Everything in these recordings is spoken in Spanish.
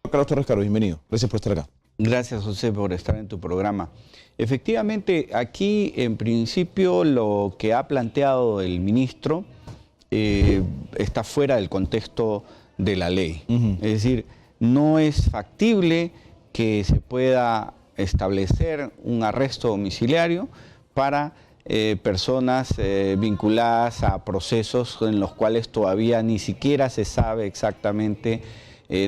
Carlos Torres Caro, bienvenido. Gracias por estar acá. Gracias, José, por estar en tu programa. Efectivamente, aquí en principio lo que ha planteado el ministro está fuera del contexto de la ley. Es decir, no es factible que se pueda establecer un arresto domiciliario para personas vinculadas a procesos en los cuales todavía ni siquiera se sabe exactamente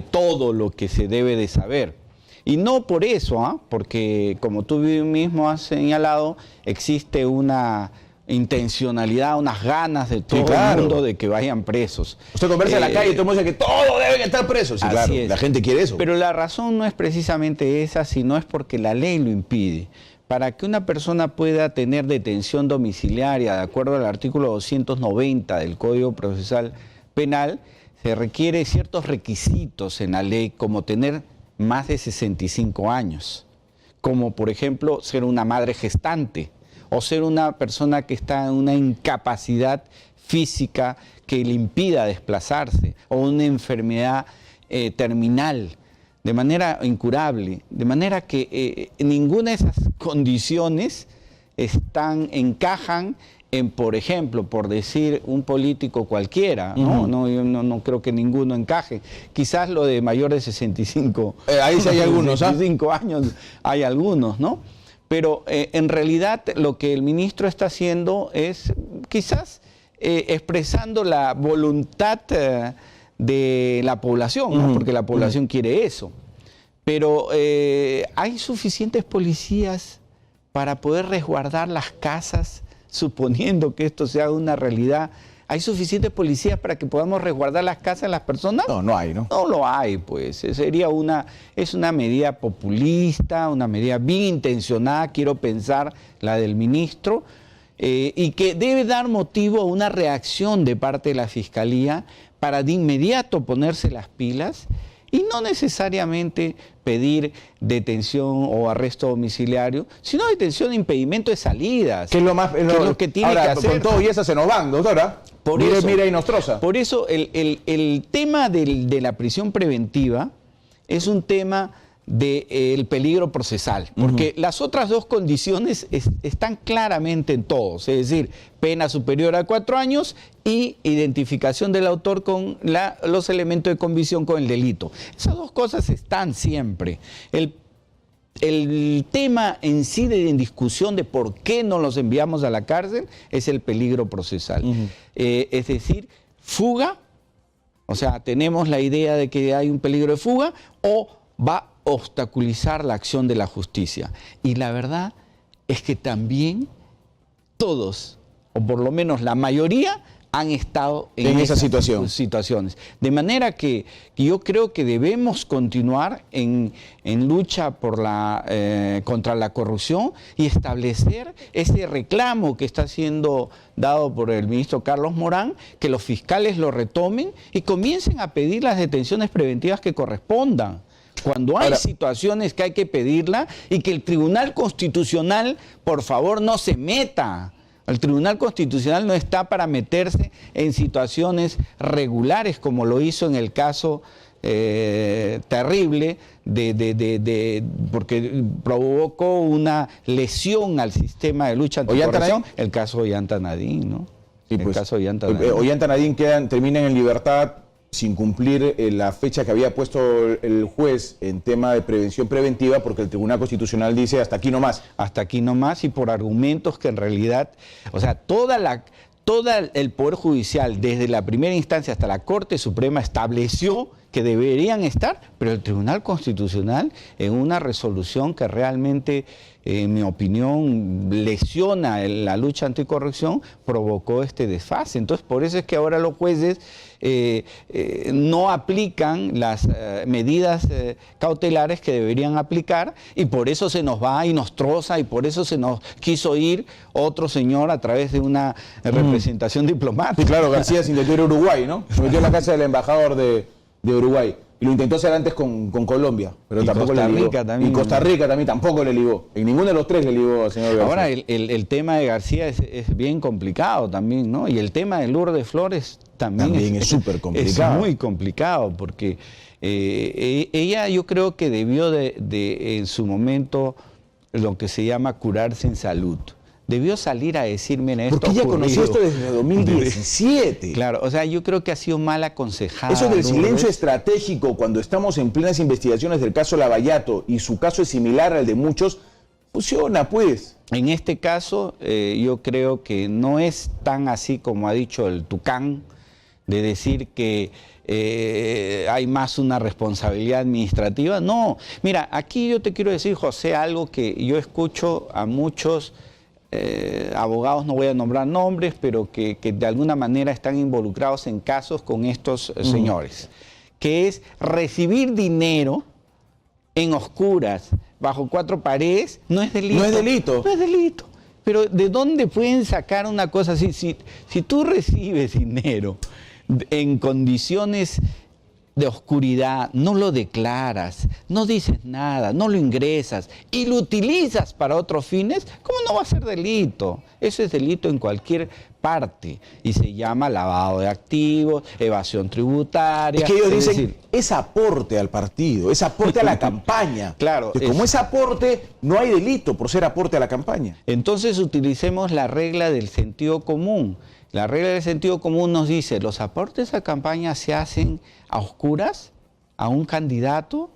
todo lo que se debe de saber. Y no por eso, porque como tú mismo has señalado, existe una intencionalidad, unas ganas de todo el mundo de que vayan presos. Usted conversa en la calle y todo el mundo dice que todos deben estar presos. Sí, claro, la gente quiere eso. Pero la razón no es precisamente esa, sino es porque la ley lo impide. Para que una persona pueda tener detención domiciliaria, de acuerdo al artículo 290 del Código Procesal Penal, se requiere ciertos requisitos en la ley, como tener más de 65 años, como por ejemplo ser una madre gestante o ser una persona que está en una incapacidad física que le impida desplazarse o una enfermedad terminal, de manera incurable, de manera que ninguna de esas condiciones encajan en, por ejemplo, por decir un político cualquiera, ¿no? Yo no creo que ninguno encaje. Quizás lo de mayor de 65, ahí sí hay algunos, 65 años, hay algunos, ¿no? Pero en realidad lo que el ministro está haciendo es quizás expresando la voluntad de la población, ¿no? Porque la población quiere eso. Pero ¿hay suficientes policías para poder resguardar las casas, suponiendo que esto sea una realidad? ¿Hay suficientes policías para que podamos resguardar las casas de las personas? No, no hay, ¿no? No lo hay, pues. Es una medida populista, una medida bien intencionada, quiero pensar, la del ministro, y que debe dar motivo a una reacción de parte de la Fiscalía para de inmediato ponerse las pilas y no necesariamente pedir detención o arresto domiciliario, sino detención e impedimento de salidas. Que es lo más que es lo que tiene ahora, que hacer. Con todo y esa se nos van, doctora. Mira y Nostroza. Por eso el tema de la prisión preventiva es un tema del peligro procesal, porque las otras dos condiciones están claramente en todos, es decir, pena superior a 4 años y identificación del autor con los elementos de convicción con el delito. Esas dos cosas están siempre. El tema en sí en discusión de por qué no los enviamos a la cárcel es el peligro procesal. Es decir, fuga, o sea, tenemos la idea de que hay un peligro de fuga o va a obstaculizar la acción de la justicia. Y la verdad es que también todos, o por lo menos la mayoría, han estado en esas situaciones. De manera que yo creo que debemos continuar en lucha por contra la corrupción y establecer ese reclamo que está siendo dado por el ministro Carlos Morán, que los fiscales lo retomen y comiencen a pedir las detenciones preventivas que correspondan. Cuando hay situaciones que hay que pedirla y que el Tribunal Constitucional, por favor, no se meta. El Tribunal Constitucional no está para meterse en situaciones regulares como lo hizo en el caso terrible porque provocó una lesión al sistema de lucha anticorrupción, el caso Ollanta Nadine, ¿no? Sí, el caso Ollanta Nadine. Ollanta Nadine termina en libertad sin cumplir la fecha que había puesto el juez en tema de prevención preventiva, porque el Tribunal Constitucional dice hasta aquí nomás. Hasta aquí nomás, y por argumentos que en realidad, o sea, todo el Poder Judicial, desde la primera instancia hasta la Corte Suprema, estableció que deberían estar, pero el Tribunal Constitucional, en una resolución que realmente, en mi opinión, lesiona la lucha anticorrupción, provocó este desfase. Entonces, por eso es que ahora los jueces no aplican las medidas cautelares que deberían aplicar, y por eso se nos va y nos troza, y por eso se nos quiso ir otro señor a través de una representación diplomática. Sí, claro, García se intentó ir a Uruguay, ¿no? Se metió en la casa del embajador de Uruguay. Y lo intentó hacer antes con Colombia, pero tampoco le ligó. También. Y Costa Rica también tampoco le ligó. En ninguno de los tres le ligó al señor García. Ahora, el tema de García es bien complicado también, ¿no? Y el tema de Lourdes Flores también es súper complicado. Es muy complicado, porque ella yo creo que debió en su momento lo que se llama curarse en salud. Debió salir a decir, mira, esto porque ella conoció esto desde 2017. Claro, o sea, yo creo que ha sido mal aconsejada. Eso del silencio estratégico cuando estamos en plenas investigaciones del caso Lavallato y su caso es similar al de muchos, funciona pues. En este caso, yo creo que no es tan así como ha dicho el Tucán, de decir que hay más una responsabilidad administrativa. No, mira, aquí yo te quiero decir, José, algo que yo escucho a muchos abogados, no voy a nombrar nombres, pero que de alguna manera están involucrados en casos con estos señores, que es recibir dinero en oscuras, bajo cuatro paredes, no es delito. No es delito. No es delito. Pero ¿de dónde pueden sacar una cosa así? Si tú recibes dinero en condiciones de oscuridad, no lo declaras, no dices nada, no lo ingresas y lo utilizas para otros fines, ¿cómo no va a ser delito? Eso es delito en cualquier parte y se llama lavado de activos, evasión tributaria. Es que ellos dicen, es aporte al partido, es aporte a la campaña. Claro. Como es aporte, no hay delito por ser aporte a la campaña. Entonces utilicemos la regla del sentido común. La regla del sentido común nos dice, los aportes a campaña se hacen a oscuras a un candidato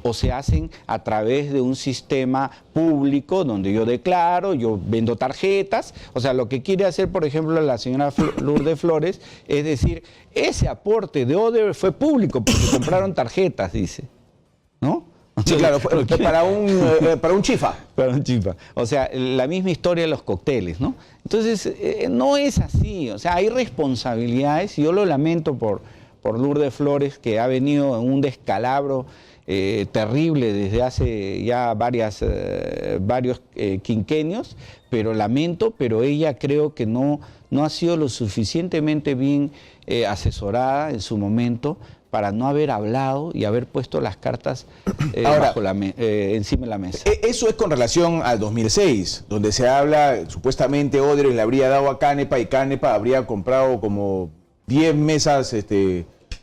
o se hacen a través de un sistema público donde yo declaro, yo vendo tarjetas. O sea, lo que quiere hacer, por ejemplo, la señora Lourdes Flores es decir, ese aporte de Odebrecht fue público porque compraron tarjetas, dice, ¿no? Sí, claro, para un chifa. Para un chifa. O sea, la misma historia de los cócteles, ¿no? Entonces, no es así. O sea, hay responsabilidades, y yo lo lamento por Lourdes Flores, que ha venido en un descalabro terrible desde hace ya varios quinquenios, pero lamento, pero ella creo que no ha sido lo suficientemente bien asesorada en su momento para no haber hablado y haber puesto las cartas encima de la mesa. Eso es con relación al 2006, donde se habla, supuestamente Odebrecht le habría dado a Canepa y Canepa habría comprado como 10 mesas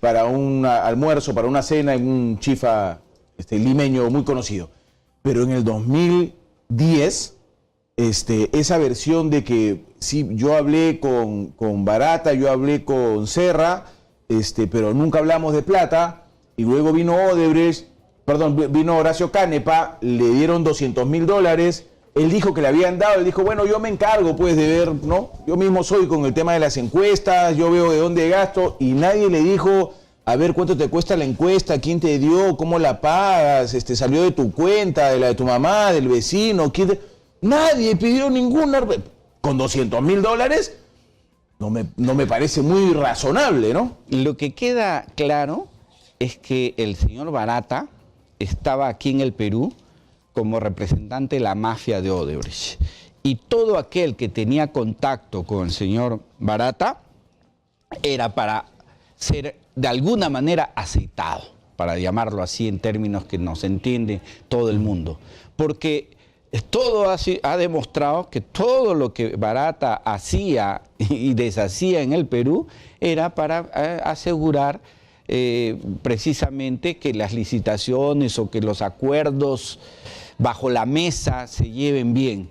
para un almuerzo, para una cena en un chifa limeño muy conocido. Pero en el 2010, esa versión de que sí, yo hablé con Barata, yo hablé con Serra, pero nunca hablamos de plata, y luego vino vino Horacio Canepa, le dieron $200.000, él dijo que le habían dado, él dijo, bueno, yo me encargo pues de ver, ¿no? Yo mismo soy con el tema de las encuestas, yo veo de dónde gasto, y nadie le dijo, a ver, ¿cuánto te cuesta la encuesta? ¿Quién te dio? ¿Cómo la pagas? ¿Salió de tu cuenta, de la de tu mamá, del vecino? Nadie pidió ninguna, con $200.000, no me parece muy razonable, ¿no? Lo que queda claro es que el señor Barata estaba aquí en el Perú como representante de la mafia de Odebrecht. Y todo aquel que tenía contacto con el señor Barata era para ser de alguna manera aceitado, para llamarlo así en términos que nos entiende todo el mundo. Porque todo ha demostrado que todo lo que Barata hacía y deshacía en el Perú era para asegurar precisamente que las licitaciones o que los acuerdos bajo la mesa se lleven bien.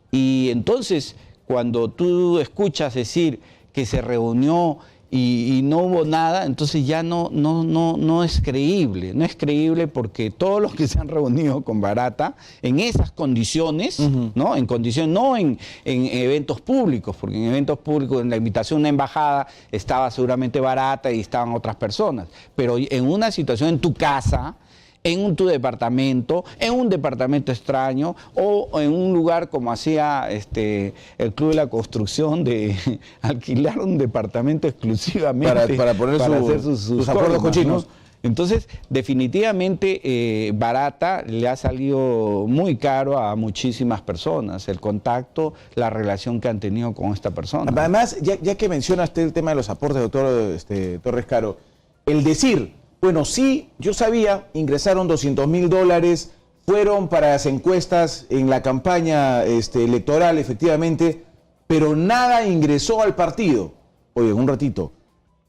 Y entonces, cuando tú escuchas decir que se reunió y no hubo nada, entonces ya no es creíble. No es creíble porque todos los que se han reunido con Barata en esas condiciones, ¿no? En condiciones, no en eventos públicos, porque en eventos públicos, en la invitación a una embajada, estaba seguramente Barata y estaban otras personas. Pero en una situación en tu casa, en tu departamento, en un departamento extraño o en un lugar como hacía el Club de la Construcción de alquilar un departamento exclusivamente para hacer sus acuerdos cochinos, ¿no? Entonces, definitivamente Barata le ha salido muy caro a muchísimas personas, el contacto, la relación que han tenido con esta persona. Además, ya que mencionaste el tema de los aportes, doctor Torres Caro, el decir Bueno, sí, yo sabía, ingresaron $200.000, fueron para las encuestas en la campaña electoral, efectivamente, pero nada ingresó al partido. Oye, un ratito,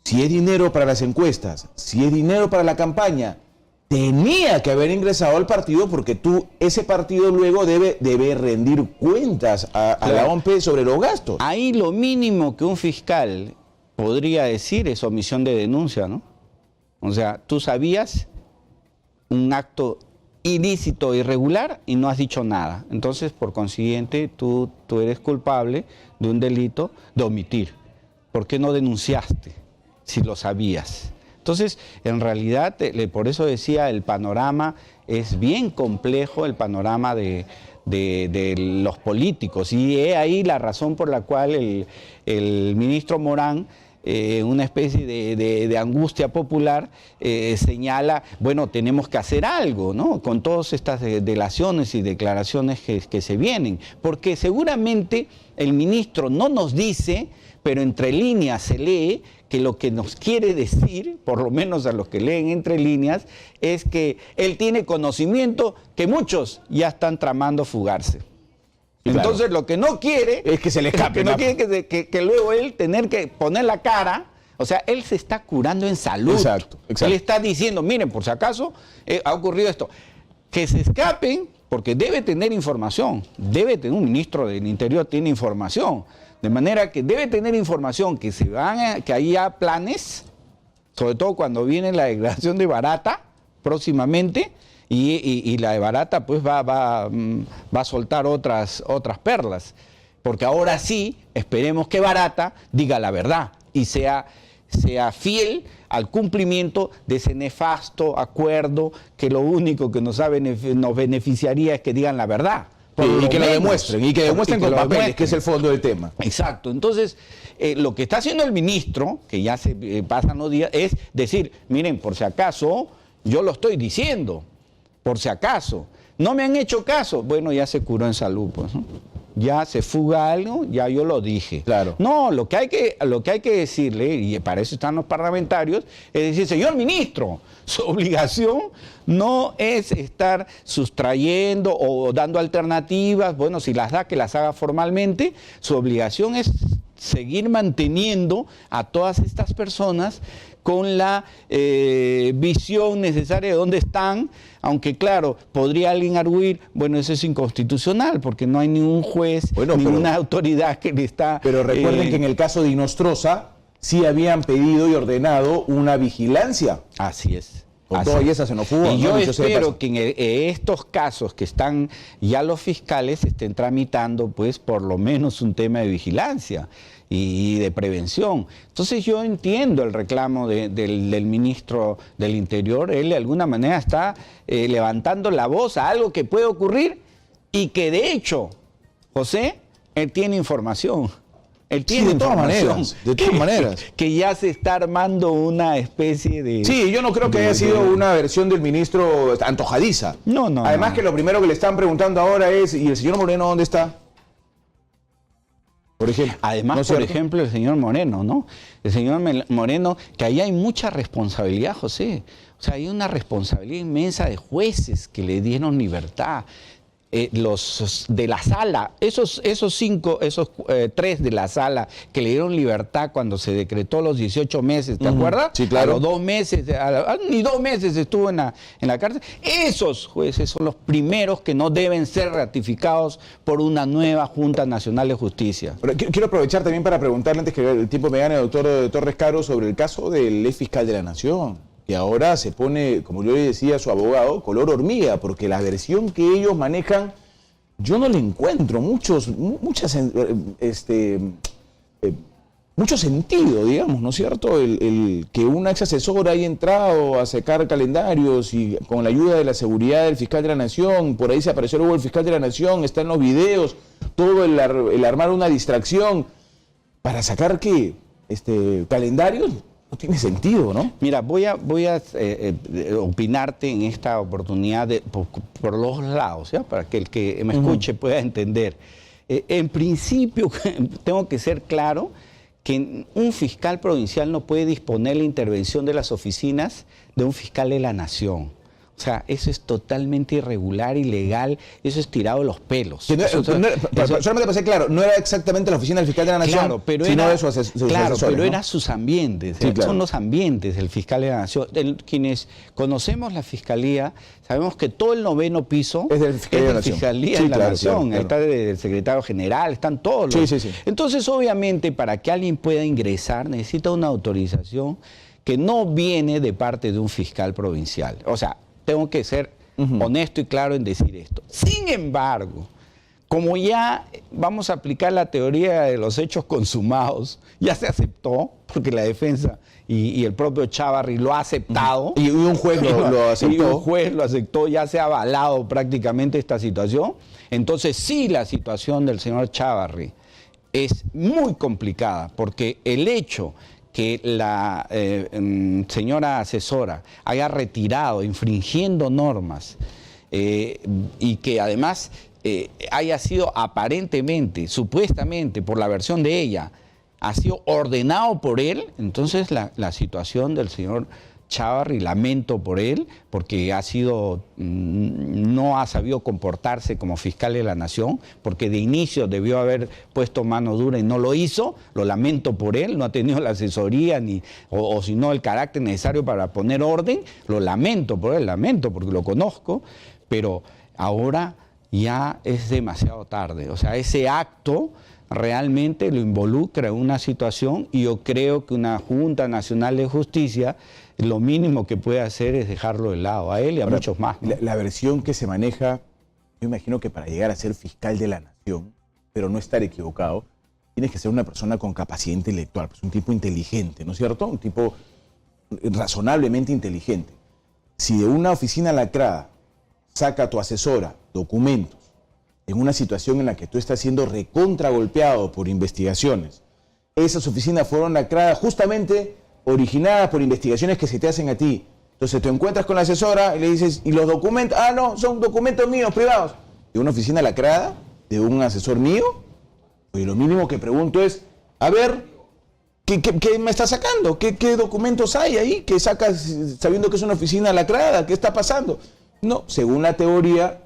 si es dinero para las encuestas, si es dinero para la campaña, tenía que haber ingresado al partido porque ese partido luego debe rendir cuentas a la OMP sobre los gastos. Ahí lo mínimo que un fiscal podría decir es omisión de denuncia, ¿no? O sea, tú sabías un acto ilícito, irregular, y no has dicho nada. Entonces, por consiguiente, tú eres culpable de un delito de omitir. ¿Por qué no denunciaste si lo sabías? Entonces, en realidad, por eso decía, el panorama es bien complejo, el panorama de los políticos. Y es ahí la razón por la cual el ministro Morán, una especie de angustia popular, señala, bueno, tenemos que hacer algo, ¿no? Con todas estas delaciones y declaraciones que se vienen. Porque seguramente el ministro no nos dice, pero entre líneas se lee que lo que nos quiere decir, por lo menos a los que leen entre líneas, es que él tiene conocimiento que muchos ya están tramando fugarse. Entonces, claro, lo que no quiere es que se le escape. No quiere que luego él tener que poner la cara. O sea, él se está curando en salud. Exacto. Él está diciendo, miren, por si acaso ha ocurrido esto. Que se escapen, porque debe tener información. Un ministro del Interior tiene información. De manera que debe tener información que que haya planes, sobre todo cuando viene la declaración de Barata próximamente, y la de Barata pues va a soltar otras perlas. Porque ahora sí, esperemos que Barata diga la verdad y sea fiel al cumplimiento de ese nefasto acuerdo que lo único que nos beneficiaría es que digan la verdad. Y que lo demuestren, con papeles, que es el fondo del tema. Exacto. Entonces, lo que está haciendo el ministro, que ya se pasan los días, es decir, miren, por si acaso, yo lo estoy diciendo, por si acaso. No me han hecho caso. Bueno, ya se curó en salud, pues, ¿no? Ya se fuga algo, ya yo lo dije. Claro. No, lo que hay que decirle, y para eso están los parlamentarios, es decir, señor ministro, su obligación no es estar sustrayendo o dando alternativas. Bueno, si las da, que las haga formalmente. Su obligación es seguir manteniendo a todas estas personas con la visión necesaria de dónde están, aunque claro, podría alguien arguir, bueno, eso es inconstitucional, porque no hay ningún juez, ninguna autoridad que le está... Pero recuerden que en el caso de Inostroza sí habían pedido y ordenado una vigilancia. Así es. Con todo y esa se nos fugó. Y yo espero que en estos casos que están ya los fiscales estén tramitando, pues, por lo menos un tema de vigilancia y de prevención. Entonces yo entiendo el reclamo del ministro del Interior. Él de alguna manera está levantando la voz a algo que puede ocurrir y que de hecho, José, él tiene información. Él tiene información. De todas maneras. Que ya se está armando una especie de... Sí, yo no creo que haya sido una versión del ministro antojadiza. No. Además que lo primero que le están preguntando ahora es, ¿y el señor Moreno dónde está? Por ejemplo. Además, ¿no es por cierto? ejemplo, el señor Moreno, ¿no? El señor Moreno, que ahí hay mucha responsabilidad, José. O sea, hay una responsabilidad inmensa de jueces que le dieron libertad. Los de la sala, esos tres de la sala que le dieron libertad cuando se decretó los 18 meses, ¿te acuerdas? Sí, claro. A los 2 meses, ni 2 meses estuvo en la cárcel. Esos jueces son los primeros que no deben ser ratificados por una nueva Junta Nacional de Justicia. Pero quiero aprovechar también para preguntarle, antes que el tiempo me gane, doctor Torres Caro, sobre el caso del ex fiscal de la Nación. Y ahora se pone, como yo le decía a su abogado, color hormiga, porque la versión que ellos manejan, yo no le encuentro mucho sentido, digamos, ¿no es cierto? El que una ex asesora haya entrado a sacar calendarios y con la ayuda de la seguridad del fiscal de la Nación, por ahí se apareció luego el fiscal de la Nación, está en los videos, todo el armar una distracción para sacar, ¿qué? Calendarios. No tiene sentido, ¿no? Mira, voy a opinarte en esta oportunidad por los lados, ¿ya? Para que el que me escuche pueda entender. En principio, tengo que ser claro que un fiscal provincial no puede disponer la intervención de las oficinas de un fiscal de la nación. O sea, eso es totalmente irregular, ilegal, eso es tirado de los pelos. Solamente para ser claro, no era exactamente la oficina del fiscal de la nación, claro, pero sino era, de sus asesores. Claro, pero ¿no? eran sus ambientes, Sí, claro. Son los ambientes del fiscal de la nación. Quienes conocemos la fiscalía, sabemos que todo el 9º piso es del fiscal de la nación. Fiscalía Sí, de la claro, nación, claro. está el secretario general, están todos los... Sí. Entonces, obviamente, para que alguien pueda ingresar, necesita una autorización que no viene de parte de un fiscal provincial. O sea, tengo que ser honesto y claro en decir esto. Sin embargo, como ya vamos a aplicar la teoría de los hechos consumados, ya se aceptó, porque la defensa y el propio Chávarri lo ha aceptado. Y un juez lo aceptó. Y un juez lo aceptó, ya se ha avalado prácticamente esta situación. Entonces sí, la situación del señor Chávarri es muy complicada, porque el hecho que la señora asesora haya retirado, infringiendo normas, y que además haya sido aparentemente, supuestamente, por la versión de ella, ha sido ordenado por él, entonces la situación del señor Chávarri, lamento por él, porque ha sido, no ha sabido comportarse como fiscal de la nación, porque de inicio debió haber puesto mano dura y no lo hizo, lo lamento por él, no ha tenido la asesoría o si no el carácter necesario para poner orden, lo lamento por él, lamento porque lo conozco, pero ahora ya es demasiado tarde, o sea, ese acto realmente lo involucra en una situación y yo creo que una Junta Nacional de Justicia lo mínimo que puede hacer es dejarlo de lado a él y a muchos más, ¿no? La versión que se maneja, yo imagino que para llegar a ser fiscal de la nación, pero no estar equivocado, tienes que ser una persona con capacidad intelectual, pues un tipo inteligente, ¿no es cierto? Un tipo razonablemente inteligente. Si de una oficina lacrada saca a tu asesora documentos en una situación en la que tú estás siendo recontragolpeado por investigaciones, esas oficinas fueron lacradas justamente originadas por investigaciones que se te hacen a ti. Entonces te encuentras con la asesora y le dices, ¿y los documentos? Ah, no, son documentos míos, privados. ¿De una oficina lacrada? ¿De un asesor mío? Oye, lo mínimo que pregunto es, a ver, ¿qué me está sacando? ¿Qué documentos hay ahí que sacas sabiendo que es una oficina lacrada? ¿Qué está pasando? No, según la teoría,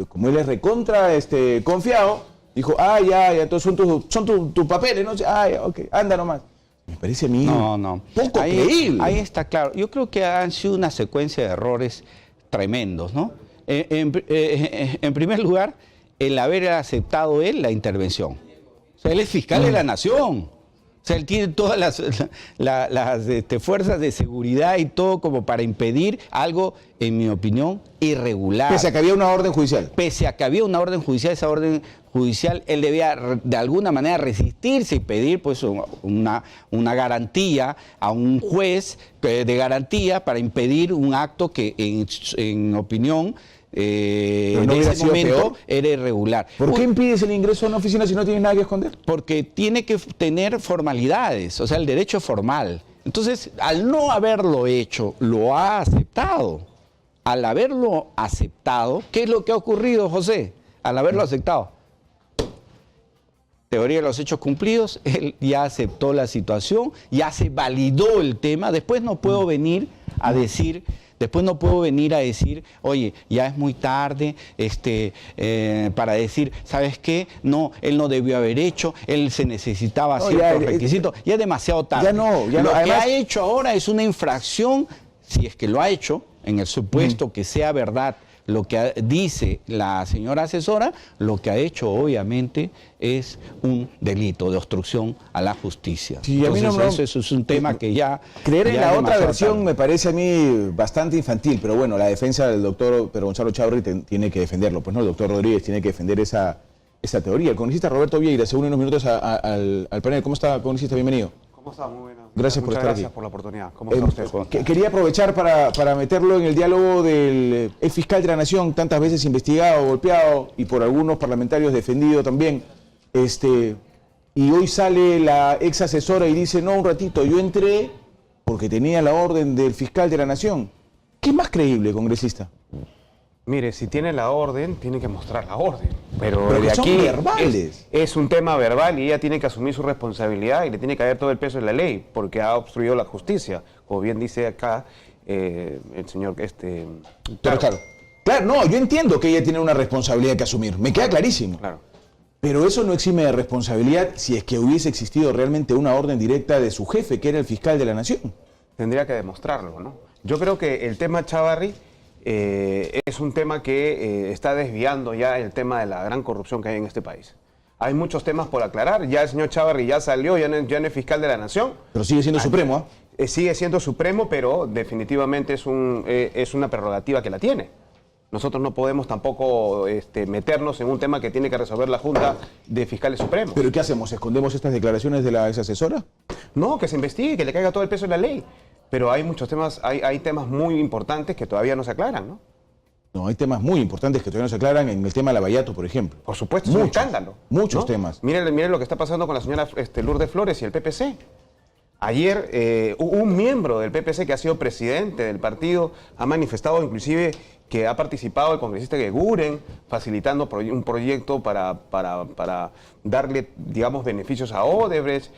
como él es recontra confiado, dijo, ya, entonces son tus papeles, ¿no? Ya, ok, anda nomás. Me parece a mí poco creíble. Ahí está claro. Yo creo que han sido una secuencia de errores tremendos, ¿no? En primer lugar, el haber aceptado él la intervención. O sea, él es fiscal de la nación. O sea, él tiene todas las fuerzas de seguridad y todo como para impedir algo, en mi opinión, irregular. Pese a que había una orden judicial. Pese a que había una orden judicial, esa orden judicial, él debía de alguna manera resistirse y pedir pues una garantía a un juez de garantía para impedir un acto que en opinión en ese momento era irregular. ¿Por qué impides el ingreso a una oficina si no tienes nada que esconder? Porque tiene que tener formalidades, o sea, el derecho es formal. Entonces, al no haberlo hecho, lo ha aceptado. Al haberlo aceptado, ¿qué es lo que ha ocurrido, José? Al haberlo aceptado. Teoría de los hechos cumplidos, él ya aceptó la situación, ya se validó el tema. Después no puedo venir a decir... oye, ya es muy tarde, para decir, ¿sabes qué? No, él no debió haber hecho, él se necesitaba ciertos requisitos, ya es demasiado tarde. Lo que ha hecho ahora es una infracción, si es que lo ha hecho, en el supuesto que sea verdad lo que dice la señora asesora, lo que ha hecho obviamente es un delito de obstrucción a la justicia. Sí, entonces, eso es un tema que ya... Creer en la otra versión tarde. me parece a mí bastante infantil, pero bueno, la defensa del doctor Pedro Gonzalo Chávarri tiene que defenderlo. Pues no, el doctor Rodríguez tiene que defender esa teoría. El congresista Roberto Vieira se une unos minutos al panel. ¿Cómo está, congresista? Bienvenido. ¿Cómo está? Muy buenas. Gracias por estar aquí. Gracias por la oportunidad. ¿Cómo está usted? Quería aprovechar para meterlo en el diálogo del ex fiscal de la Nación, tantas veces investigado, golpeado y por algunos parlamentarios defendido también. Y hoy sale la ex asesora y dice, no, un ratito, yo entré porque tenía la orden del fiscal de la Nación. ¿Qué es más creíble, congresista? Mire, si tiene la orden, tiene que mostrar la orden. Pero Pero de que son aquí verbales. es un tema verbal y ella tiene que asumir su responsabilidad y le tiene que caer todo el peso de la ley porque ha obstruido la justicia. Como bien dice acá el señor... Claro, no, yo entiendo que ella tiene una responsabilidad que asumir, me queda clarísimo. Claro. Pero eso no exime de responsabilidad si es que hubiese existido realmente una orden directa de su jefe, que era el fiscal de la Nación. Tendría que demostrarlo, ¿no? Yo creo que el tema Chávarri es un tema que está desviando ya el tema de la gran corrupción que hay en este país. Hay muchos temas por aclarar. Ya el señor Chávarri ya salió, ya no es fiscal de la Nación. Pero sigue siendo supremo, ¿ah? Sigue siendo supremo, pero definitivamente es una prerrogativa que la tiene. Nosotros no podemos tampoco meternos en un tema que tiene que resolver la Junta de Fiscales Supremos. ¿Pero qué hacemos? ¿Escondemos estas declaraciones de la ex asesora? No, que se investigue, que le caiga todo el peso de la ley. Pero hay muchos temas, hay temas muy importantes que todavía no se aclaran, ¿no? No, hay temas muy importantes que todavía no se aclaran en el tema de Lavallato, por ejemplo. Por supuesto, es un escándalo. Muchos ¿no? temas. Miren lo que está pasando con la señora Lourdes Flores y el PPC. Ayer un miembro del PPC que ha sido presidente del partido ha manifestado inclusive que ha participado el congresista Gueguren facilitando un proyecto para darle, digamos, beneficios a Odebrecht,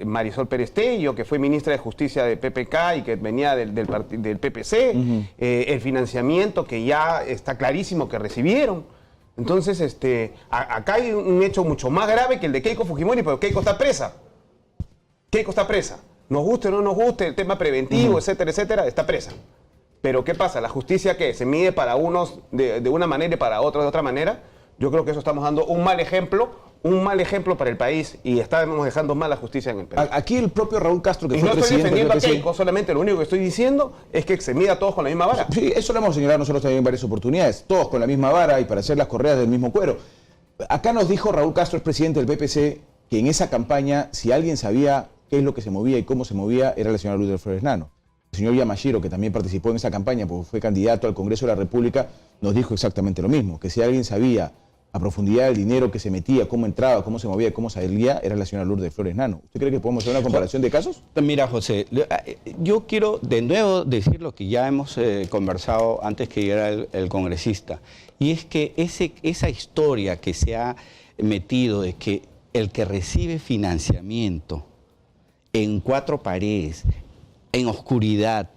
Marisol Perestello, que fue ministra de Justicia de PPK y que venía del PPC, el financiamiento que ya está clarísimo que recibieron. Entonces, acá hay un hecho mucho más grave que el de Keiko Fujimori, pero Keiko está presa. Keiko está presa. Nos guste o no nos guste, el tema preventivo, etcétera, etcétera, está presa. Pero ¿qué pasa? ¿La justicia qué? ¿Se mide para unos de una manera y para otros de otra manera? Yo creo que eso estamos dando un mal ejemplo para el país y estamos dejando mal la justicia en el país. Aquí el propio Raúl Castro, que y fue no estoy presidente del defendiendo a PPC... Keiko, solamente lo único que estoy diciendo es que se mida todos con la misma vara. Sí, eso lo hemos señalado nosotros también en varias oportunidades, todos con la misma vara y para hacer las correas del mismo cuero. Acá nos dijo Raúl Castro, es presidente del PPC, que en esa campaña, si alguien sabía qué es lo que se movía y cómo se movía, era la señora Lourdes Flores Nano. El señor Yamashiro, que también participó en esa campaña porque fue candidato al Congreso de la República, nos dijo exactamente lo mismo, que si alguien sabía a profundidad el dinero que se metía, cómo entraba, cómo se movía, cómo salía, era la señora Lourdes Flores Nano. ¿Usted cree que podemos hacer una comparación de casos? Mira, José, yo quiero de nuevo decir lo que ya hemos conversado antes que llegara el congresista, y es que esa historia que se ha metido de que el que recibe financiamiento en cuatro paredes, en oscuridad,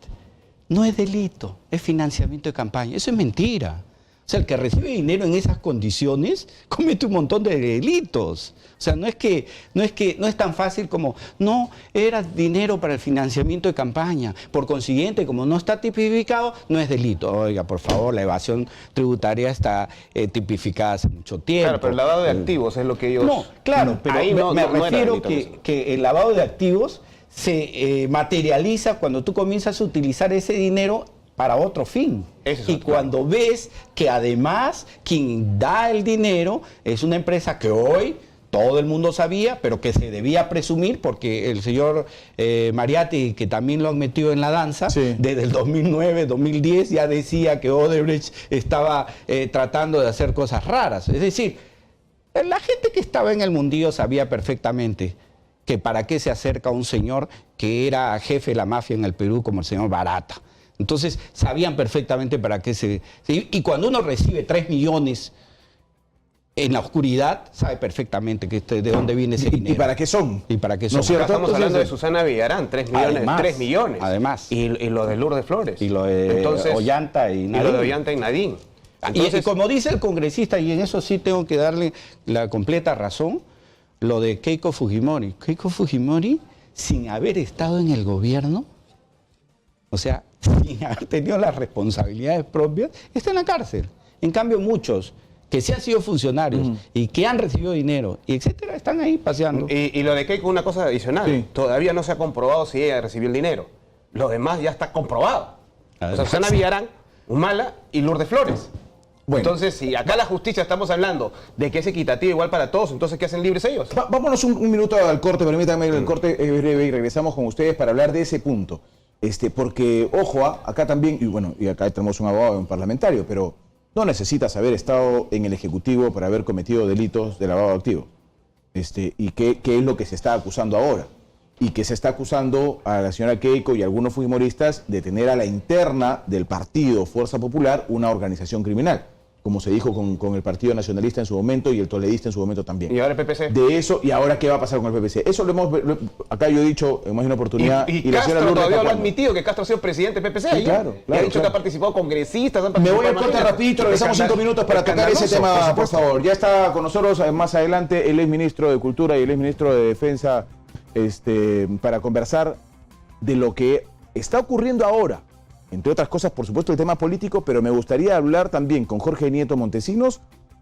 no es delito, es financiamiento de campaña. Eso es mentira. O sea, el que recibe dinero en esas condiciones comete un montón de delitos. O sea, no es tan fácil como, no, era dinero para el financiamiento de campaña. Por consiguiente, como no está tipificado, no es delito. Oiga, por favor, la evasión tributaria está tipificada hace mucho tiempo. Claro, pero el lavado de activos es lo que ellos... No, claro, pero ahí me no refiero era delito, que el lavado de activos se materializa cuando tú comienzas a utilizar ese dinero para otro fin. Y cuando ves que además quien da el dinero es una empresa que hoy todo el mundo sabía, pero que se debía presumir porque el señor Mariatti, que también lo han metido en la danza, sí, desde el 2009, 2010 ya decía que Odebrecht estaba tratando de hacer cosas raras. Es decir, la gente que estaba en el mundillo sabía perfectamente que para qué se acerca un señor que era jefe de la mafia en el Perú como el señor Barata. Entonces sabían perfectamente para qué se... Y cuando uno recibe 3 millones en la oscuridad, sabe perfectamente de dónde viene ese dinero. ¿Y para qué son? ¿Y para qué son? No, estamos hablando de Susana Villarán, 3 millones. Además, 3 millones. Además. Y lo de Lourdes Flores. Y lo de Ollanta y Nadine. Y lo de Ollanta y Nadine. Entonces, y como dice el congresista, y en eso sí tengo que darle la completa razón, lo de Keiko Fujimori. Keiko Fujimori, sin haber estado en el gobierno, o sea, sin haber tenido las responsabilidades propias, está en la cárcel. En cambio, muchos que sí han sido funcionarios y que han recibido dinero, y etcétera, están ahí paseando. Y lo de Keiko, una cosa adicional. Sí. Todavía no se ha comprobado si ella recibió el dinero. Lo demás ya está comprobado. O sea, Susana Villarán, Humala y Lourdes Flores. Bueno. Entonces, si acá la justicia estamos hablando de que es equitativo igual para todos, entonces ¿qué hacen libres ellos? Vámonos un minuto al corte, permítanme, el corte es breve y regresamos con ustedes para hablar de ese punto. Porque, ojo, acá también, y bueno, y acá tenemos un abogado, un parlamentario, pero no necesitas haber estado en el Ejecutivo para haber cometido delitos de lavado de activos. ¿Y qué es lo que se está acusando ahora? y que se está acusando a la señora Keiko y a algunos fujimoristas de tener a la interna del partido Fuerza Popular una organización criminal, como se dijo con el Partido Nacionalista en su momento y el Toledista en su momento también. ¿Y ahora el PPC? De eso, y ahora qué va a pasar con el PPC. Eso acá yo he dicho en más de una oportunidad. Y la Castro señora Lourdes todavía lo ha Capuano. admitido, que Castro ha sido presidente del PPC. Sí, ayer. claro, Y ha dicho que claro. ha participado congresistas. Me voy al corte rapidito, regresamos 5 minutos para tocar ese tema, por favor. Ya está con nosotros más adelante el exministro de Cultura y el exministro de Defensa para conversar de lo que está ocurriendo ahora. Entre otras cosas, por supuesto, el tema político, pero me gustaría hablar también con Jorge Nieto Montesinos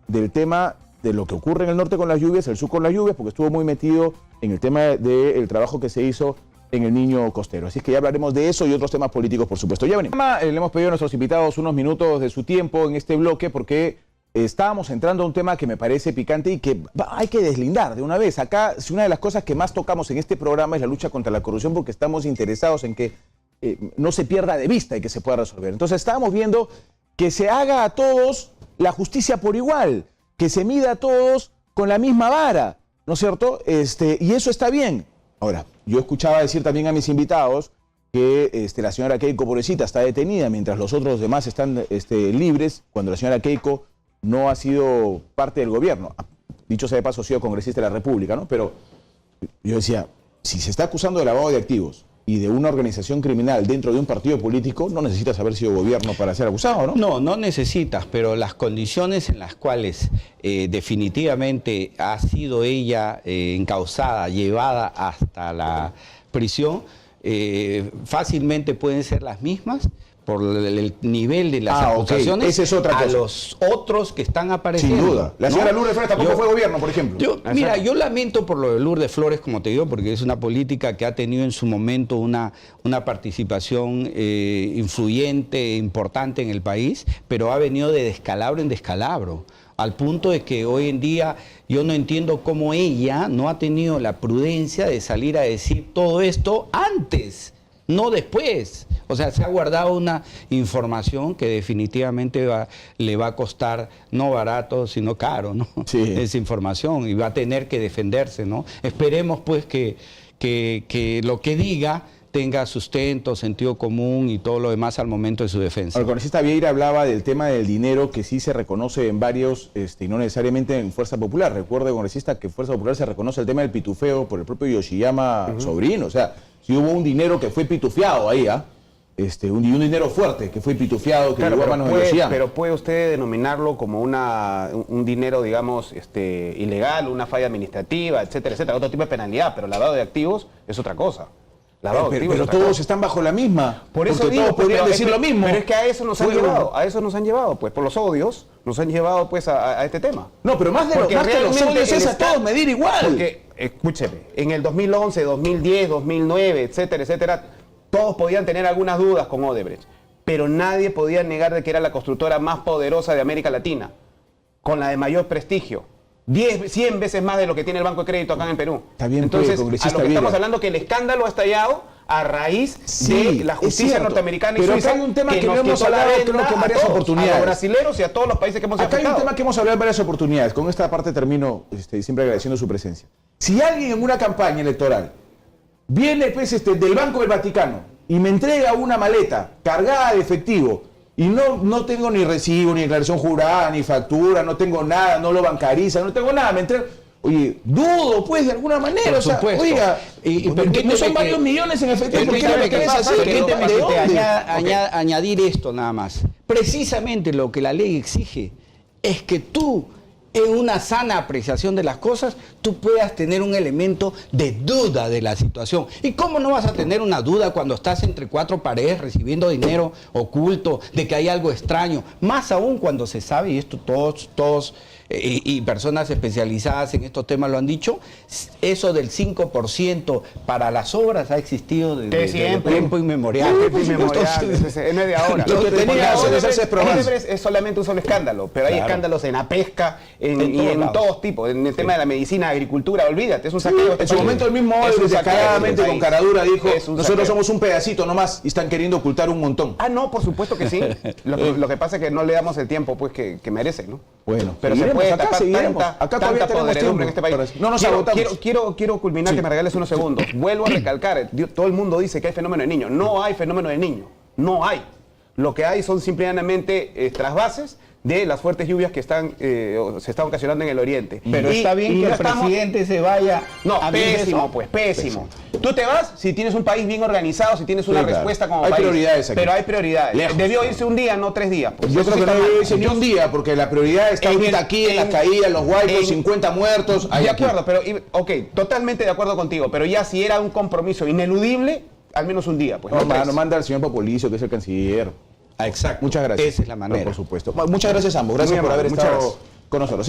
del tema de lo que ocurre en el norte con las lluvias, el sur con las lluvias, porque estuvo muy metido en el tema del trabajo que se hizo en el Niño Costero. Así que ya hablaremos de eso y otros temas políticos, por supuesto. Ya venimos. Le hemos pedido a nuestros invitados unos minutos de su tiempo en este bloque porque estábamos entrando a un tema que me parece picante y que hay que deslindar de una vez. Acá, una de las cosas que más tocamos en este programa es la lucha contra la corrupción porque estamos interesados en que no se pierda de vista y que se pueda resolver. Entonces estábamos viendo que se haga a todos la justicia por igual, que se mida a todos con la misma vara, ¿no es cierto? Y eso está bien. Ahora, yo escuchaba decir también a mis invitados que la señora Keiko, pobrecita, está detenida mientras los otros demás están libres, cuando la señora Keiko no ha sido parte del gobierno. Dicho sea de paso, ha sido congresista de la República, ¿no? Pero yo decía, si se está acusando de lavado de activos y de una organización criminal dentro de un partido político, no necesitas haber sido gobierno para ser acusado, ¿no? No, no necesitas, pero las condiciones en las cuales definitivamente ha sido ella encausada, llevada hasta la prisión, fácilmente pueden ser las mismas por el nivel de las acusaciones. Esa es otra cosa. A los otros que están apareciendo. Sin duda. La señora ¿no? Lourdes Flores tampoco fue gobierno, por ejemplo. Mira, yo lamento por lo de Lourdes Flores, como te digo, porque es una política que ha tenido en su momento una participación influyente, importante en el país, pero ha venido de descalabro en descalabro, al punto de que hoy en día yo no entiendo cómo ella no ha tenido la prudencia de salir a decir todo esto antes, no después. O sea, se ha guardado una información que definitivamente le va a costar no barato, sino caro, ¿no? Sí. Esa información, y va a tener que defenderse, ¿no? Esperemos pues que lo que diga tenga sustento, sentido común y todo lo demás al momento de su defensa. El congresista Vieira hablaba del tema del dinero que sí se reconoce en varios, y no necesariamente en Fuerza Popular. Recuerde, congresista, que en Fuerza Popular se reconoce el tema del pitufeo por el propio Yoshiyama Sobrino. O sea, si hubo un dinero que fue pitufiado ahí, un dinero fuerte que fue pitufiado, que llegó a manos de Yoshiyama. Pero puede usted denominarlo como un dinero, digamos, ilegal, una falla administrativa, etcétera, etcétera, otro tipo de penalidad, pero lavado de activos es otra cosa. Pero todos están bajo la misma. Por eso porque digo, todos podrían decir lo mismo. Pero es que a eso nos han llevado, pues por los odios, nos han llevado pues a este tema. No, pero más que los odios es a todos medir igual. Porque, escúcheme, en el 2011, 2010, 2009, etcétera, etcétera, todos podían tener algunas dudas con Odebrecht, pero nadie podía negar de que era la constructora más poderosa de América Latina, con la de mayor prestigio. 100 veces más de lo que tiene el Banco de Crédito acá en el Perú. Está bien, entonces, pues, a lo que estamos hablando que el escándalo ha estallado a raíz de la justicia norteamericra y suiza, hay un tema que nos no hemos quitó la hablado, venda creo que en varias a todos, oportunidades. a los brasileros y a todos los países que hemos Acá afectado. hay un tema que hemos hablado en varias oportunidades. Con esta parte termino siempre agradeciendo su presencia. Si alguien en una campaña electoral viene pues, del Banco del Vaticano y me entrega una maleta cargada de efectivo y no tengo ni recibo, ni declaración jurada, ni factura, no tengo nada, no lo bancariza, no tengo nada, me entrega... Oye, dudo pues de alguna manera, Por supuesto. Oiga, permíteme no son que- varios millones en efectivo, ¿por qué Permíteme me crees así? permíteme ¿De que te dónde? añadir esto nada más. Precisamente lo que la ley exige es que tú, en una sana apreciación de las cosas, tú puedas tener un elemento de duda de la situación. ¿Y cómo no vas a tener una duda cuando estás entre cuatro paredes recibiendo dinero oculto, de que hay algo extraño? Más aún cuando se sabe, y esto todos y personas especializadas en estos temas lo han dicho, eso del 5% para las obras ha existido desde tiempo inmemorial. No es de ahora. Lo que tenía Porque que hacer es probar. Odebrecht es solamente un solo escándalo, pero hay Claro. escándalos en la pesca, en todos tipos, en el tema de la medicina, agricultura, olvídate, es un saqueo. En su momento el mismo Es un Odebrecht saqueo descaradamente del con país. caradura dijo, Es un nosotros saqueo. somos un pedacito nomás y están queriendo ocultar un montón. Ah, no, por supuesto que sí. Lo que pasa es que no le damos el tiempo pues que merece, ¿no? Bueno, pero se seguiremos, puede acá tapar seguiremos. tanta, Acá todavía tanta tenemos podredumbre tiempo en este país. no nos agotamos. Quiero culminar, Sí. que me regales unos segundos. Vuelvo a recalcar, todo el mundo dice que hay fenómeno de niño. No hay fenómeno de niño, no hay. Lo que hay son simplemente trasvases de las fuertes lluvias que se están ocasionando en el oriente. Pero está bien que no el presidente se vaya. No, a ver pésimo, eso. pues, pésimo. Tú te vas si tienes un país bien organizado, si tienes una Sí, claro. respuesta como Hay país. prioridades aquí. Pero hay prioridades. Lejos. Debió irse un día, no 3 días. Pues. Yo Eso creo sí que no está debe mal. irse ni un día, porque la prioridad está En ahorita el- aquí en las en- caídas, los huaycos, en- 50 muertos. Hay De aquí. acuerdo, pero, ok, totalmente de acuerdo contigo, pero ya si era un compromiso ineludible, al menos un día, pues. No, no tres. mano, manda al señor Popolicio, que es el canciller. Ah, exacto. Muchas gracias. Esa es la manera. Por supuesto. Muchas gracias a ambos. Gracias Muy por haber amable, muchas estado gracias. con nosotros.